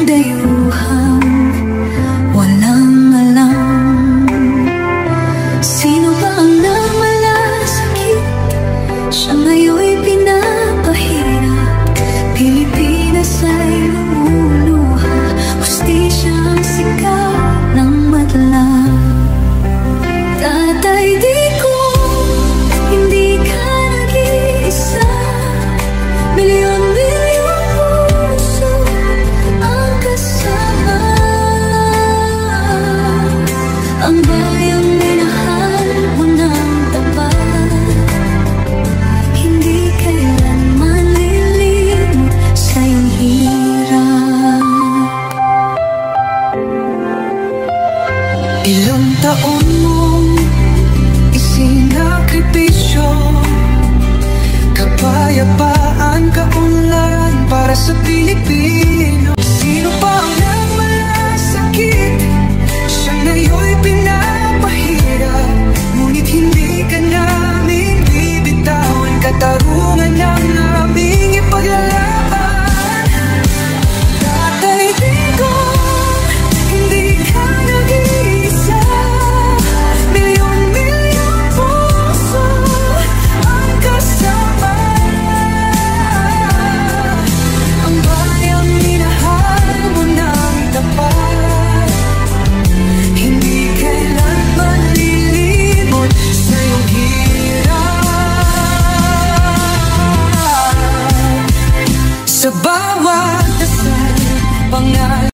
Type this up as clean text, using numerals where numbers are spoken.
dayuhang walang alam. Sino ba ang nagmalasakit? Siya ngayon'y pinapahirap. Pilipinas ay lumuluha, hustisya ang sigaw ng madla. Tatay, di ko, hindi ka nag-iisa. Milyon-milyong puso ang kasama. Ang bayang minahal mo ng tapat, hindi kailanman lilimot sa iyong hirap. Ilang taon mong isinakripisyo, kapayapaan, kaunlaran para sa Pilipino. Sino pa ang nagmalasakit? Siya ngayon'y pinapahirap, ngunit hindi ka namin bibitawan. Katarungan ang aming ipaglalaban. Tatay, di ko, hindi ka nag-iisa. Milyon-milyong puso ang kasama. Ang bayang minahal mo ng tapat, hindi kailanman lilimot sa iyong hirap. Sa bawat dasal, pangalan